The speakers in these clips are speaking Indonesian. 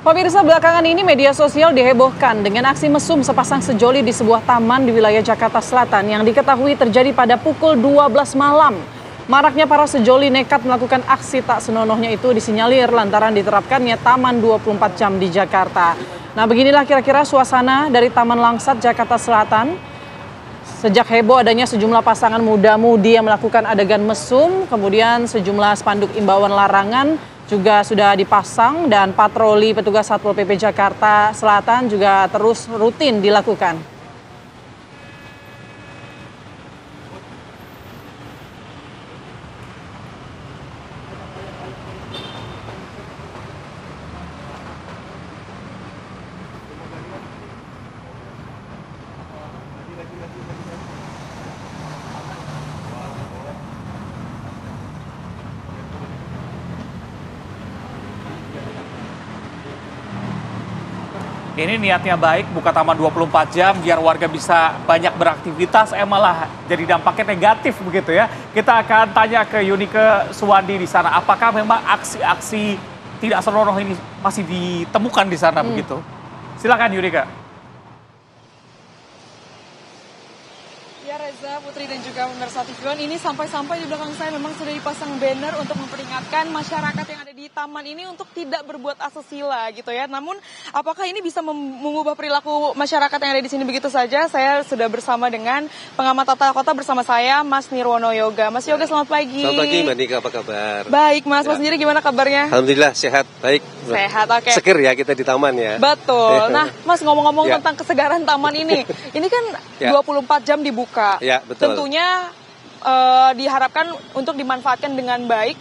Pemirsa, belakangan ini media sosial dihebohkan dengan aksi mesum sepasang sejoli di sebuah taman di wilayah Jakarta Selatan yang diketahui terjadi pada pukul 12 malam. Maraknya para sejoli nekat melakukan aksi tak senonohnya itu disinyalir lantaran diterapkannya taman 24 jam di Jakarta. Nah, beginilah kira-kira suasana dari Taman Langsat, Jakarta Selatan. Sejak heboh adanya sejumlah pasangan muda-mudi yang melakukan adegan mesum, kemudian sejumlah spanduk imbauan larangan juga sudah dipasang dan patroli petugas Satpol PP Jakarta Selatan juga terus rutin dilakukan. Ini niatnya baik, buka taman 24 jam biar warga bisa banyak beraktivitas, malah jadi dampaknya negatif begitu ya. Kita akan tanya ke Yunike Suwandi di sana, apakah memang aksi-aksi tidak senonoh ini masih ditemukan di sana begitu? Silakan Yunike. Ya Reza, Putri dan juga pemirsa TV One, ini sampai-sampai di belakang saya memang sudah dipasang banner untuk memperingatkan masyarakat yang ada di taman ini untuk tidak berbuat asusila gitu ya. Namun apakah ini bisa mengubah perilaku masyarakat yang ada di sini begitu saja? Saya sudah bersama dengan pengamat tata kota bersama saya, Mas Nirwono Yoga. Mas Yoga, selamat pagi. Selamat pagi Mbak Nika, apa kabar? Baik Mas, Mas sendiri gimana kabarnya? Alhamdulillah sehat, baik. Sehat, oke. Seger ya kita di taman ya. Betul. Nah Mas, ngomong-ngomong tentang kesegaran taman ini kan 24 jam dibuka. Ya, betul. Tentunya diharapkan untuk dimanfaatkan dengan baik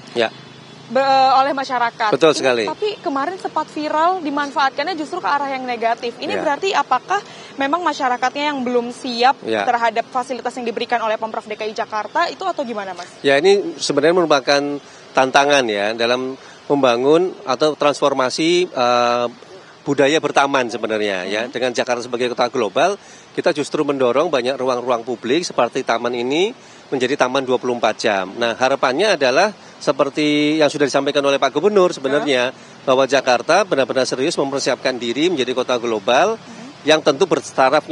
oleh masyarakat. Betul sekali. Tapi kemarin sempat viral dimanfaatkannya justru ke arah yang negatif. Ini berarti apakah memang masyarakatnya yang belum siap terhadap fasilitas yang diberikan oleh Pemprov DKI Jakarta itu atau gimana Mas? Ya, ini sebenarnya merupakan tantangan ya dalam membangun atau transformasi budaya bertaman sebenarnya ya. Dengan Jakarta sebagai kota global, kita justru mendorong banyak ruang-ruang publik seperti taman ini menjadi taman 24 jam. Nah, harapannya adalah seperti yang sudah disampaikan oleh Pak Gubernur sebenarnya bahwa Jakarta benar-benar serius mempersiapkan diri menjadi kota global yang tentu taraf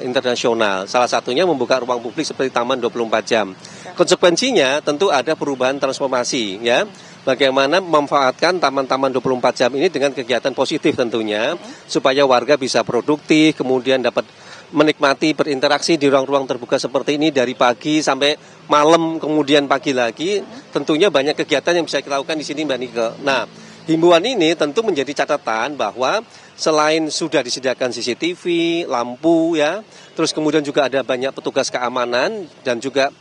internasional. Salah satunya membuka ruang publik seperti taman 24 jam. Konsekuensinya tentu ada perubahan transformasi ya. Bagaimana memanfaatkan taman-taman 24 jam ini dengan kegiatan positif tentunya, supaya warga bisa produktif, kemudian dapat menikmati berinteraksi di ruang-ruang terbuka seperti ini dari pagi sampai malam, kemudian pagi lagi. Tentunya banyak kegiatan yang bisa kita lakukan di sini Mbak Nike. Nah, himbauan ini tentu menjadi catatan bahwa selain sudah disediakan CCTV, lampu ya, terus kemudian juga ada banyak petugas keamanan dan juga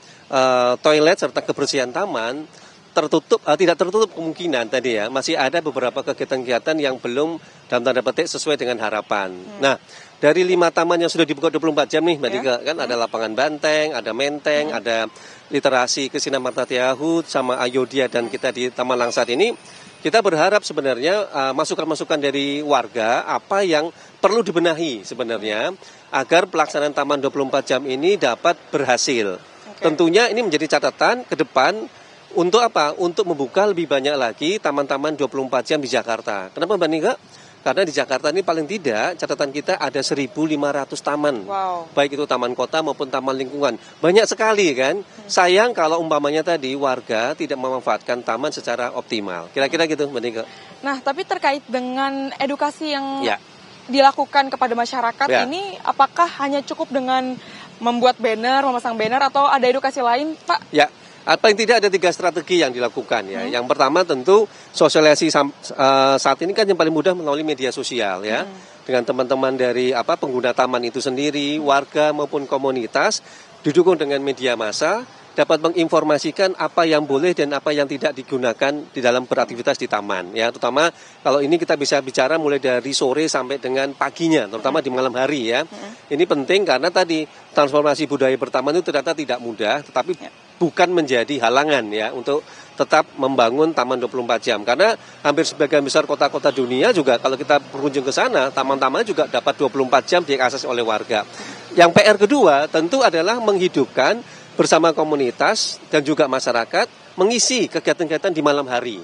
toilet serta kebersihan taman. Tidak tertutup kemungkinan tadi ya, masih ada beberapa kegiatan-kegiatan yang belum dalam tanda petik sesuai dengan harapan. Nah, dari 5 taman yang sudah dibuka 24 jam nih Mbak Dika, kan ada lapangan banteng, ada menteng, ada literasi Kesina Marta Tiahut sama Ayodhya dan kita di Taman Langsat ini, kita berharap sebenarnya masukan-masukan dari warga apa yang perlu dibenahi sebenarnya agar pelaksanaan Taman 24 jam ini dapat berhasil. Tentunya ini menjadi catatan ke depan. Untuk apa? Untuk membuka lebih banyak lagi taman-taman 24 jam di Jakarta. Kenapa Mbak Nika? Karena di Jakarta ini paling tidak catatan kita ada 1.500 taman. Baik itu taman kota maupun taman lingkungan. Banyak sekali kan. Sayang kalau umpamanya tadi warga tidak memanfaatkan taman secara optimal. Kira-kira gitu Mbak Nika. Nah, tapi terkait dengan edukasi yang dilakukan kepada masyarakat ini, apakah hanya cukup dengan membuat banner, memasang banner, atau ada edukasi lain Pak? Ya. Paling tidak ada 3 strategi yang dilakukan ya. Yang pertama tentu sosialisasi saat ini kan yang paling mudah melalui media sosial ya. Dengan teman-teman dari pengguna taman itu sendiri, warga maupun komunitas, didukung dengan media massa, dapat menginformasikan apa yang boleh dan apa yang tidak digunakan di dalam beraktivitas di taman ya. Terutama kalau ini kita bisa bicara mulai dari sore sampai dengan paginya, terutama di malam hari ya. Ini penting karena tadi transformasi budaya bertaman itu ternyata tidak mudah, tetapi bukan menjadi halangan ya untuk tetap membangun taman 24 jam. Karena hampir sebagian besar kota-kota dunia juga kalau kita berkunjung ke sana, taman-taman juga dapat 24 jam diakses oleh warga. Yang PR kedua tentu adalah menghidupkan bersama komunitas dan juga masyarakat mengisi kegiatan-kegiatan di malam hari.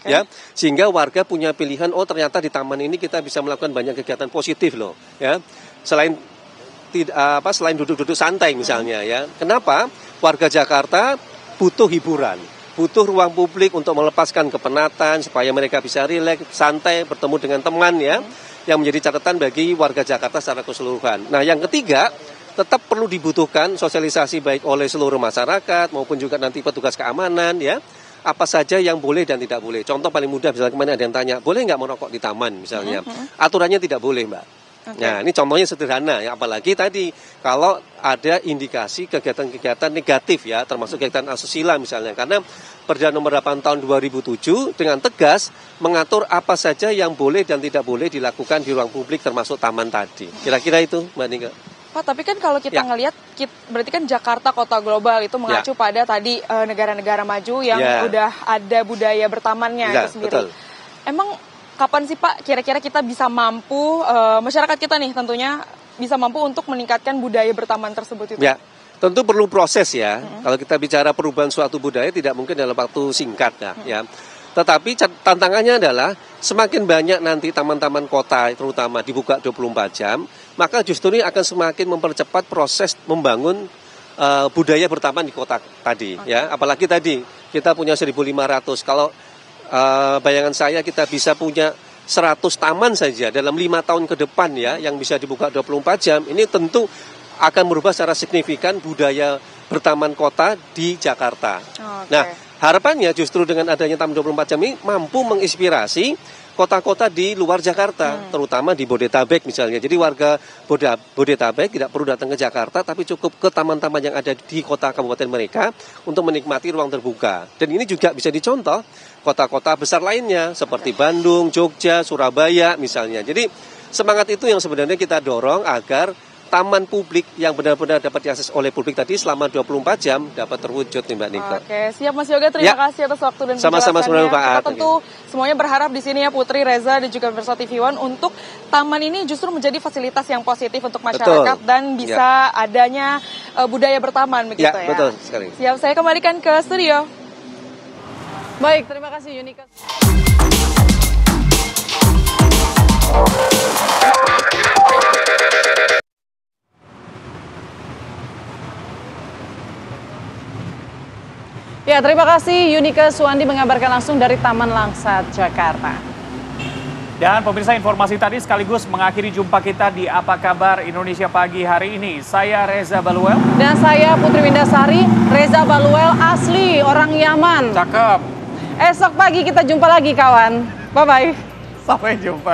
ya, sehingga warga punya pilihan, oh ternyata di taman ini kita bisa melakukan banyak kegiatan positif loh, ya, selain selain duduk-duduk santai misalnya, ya. Kenapa? Warga Jakarta butuh hiburan, butuh ruang publik untuk melepaskan kepenatan supaya mereka bisa rileks, santai, bertemu dengan teman, ya, yang menjadi catatan bagi warga Jakarta secara keseluruhan. Nah, yang ketiga, tetap perlu dibutuhkan sosialisasi baik oleh seluruh masyarakat maupun juga nanti petugas keamanan, ya, apa saja yang boleh dan tidak boleh. Contoh paling mudah, misalnya kemarin ada yang tanya, boleh nggak merokok di taman misalnya? Aturannya tidak boleh, Mbak. Nah, ini contohnya sederhana, ya, apalagi tadi kalau ada indikasi kegiatan-kegiatan negatif, ya, termasuk kegiatan asusila misalnya, karena Perda Nomor 8 Tahun 2007 dengan tegas mengatur apa saja yang boleh dan tidak boleh dilakukan di ruang publik termasuk taman tadi. Kira-kira itu, Mbak Nika. Pak, tapi kan kalau kita ngelihat, berarti kan Jakarta kota global itu mengacu pada tadi negara-negara maju yang udah ada budaya bertamannya itu sendiri. Betul. Emang kapan sih Pak kira-kira kita bisa mampu, masyarakat kita nih tentunya bisa mampu untuk meningkatkan budaya bertaman tersebut itu? Ya, tentu perlu proses ya. Kalau kita bicara perubahan suatu budaya tidak mungkin dalam waktu singkat ya. Tetapi tantangannya adalah semakin banyak nanti taman-taman kota terutama dibuka 24 jam, maka justru ini akan semakin mempercepat proses membangun budaya bertaman di kota tadi, ya. Apalagi tadi kita punya 1.500, kalau bayangan saya kita bisa punya 100 taman saja dalam 5 tahun ke depan, ya, yang bisa dibuka 24 jam, ini tentu akan merubah secara signifikan budaya bertaman kota di Jakarta. Nah, harapannya justru dengan adanya taman 24 jam ini mampu menginspirasi kota-kota di luar Jakarta, terutama di Bodetabek misalnya. Jadi warga Bodetabek tidak perlu datang ke Jakarta, tapi cukup ke taman-taman yang ada di kota kabupaten mereka untuk menikmati ruang terbuka. Dan ini juga bisa dicontoh kota-kota besar lainnya seperti Bandung, Jogja, Surabaya misalnya. Jadi semangat itu yang sebenarnya kita dorong agar taman publik yang benar-benar dapat diakses oleh publik tadi selama 24 jam dapat terwujud nih Mbak Nika. Oke, siap Mas Yoga, terima kasih atas waktu dan sama-sama penjelasannya. Pak. Kita tentu semuanya berharap di sini ya Putri, Reza dan juga pemirsa TV One untuk taman ini justru menjadi fasilitas yang positif untuk masyarakat dan bisa adanya budaya bertaman begitu ya. Betul sekali. Siap, saya kembalikan ke studio. Baik, terima kasih Yunika. Ya, terima kasih Yunika Suwandi mengabarkan langsung dari Taman Langsat, Jakarta. Dan pemirsa, informasi tadi sekaligus mengakhiri jumpa kita di Apa Kabar Indonesia Pagi hari ini. Saya Reza Baluel. Dan saya Putri Windasari. Reza Baluel asli orang Yaman. Cakep. Esok pagi kita jumpa lagi kawan. Bye-bye. Sampai jumpa.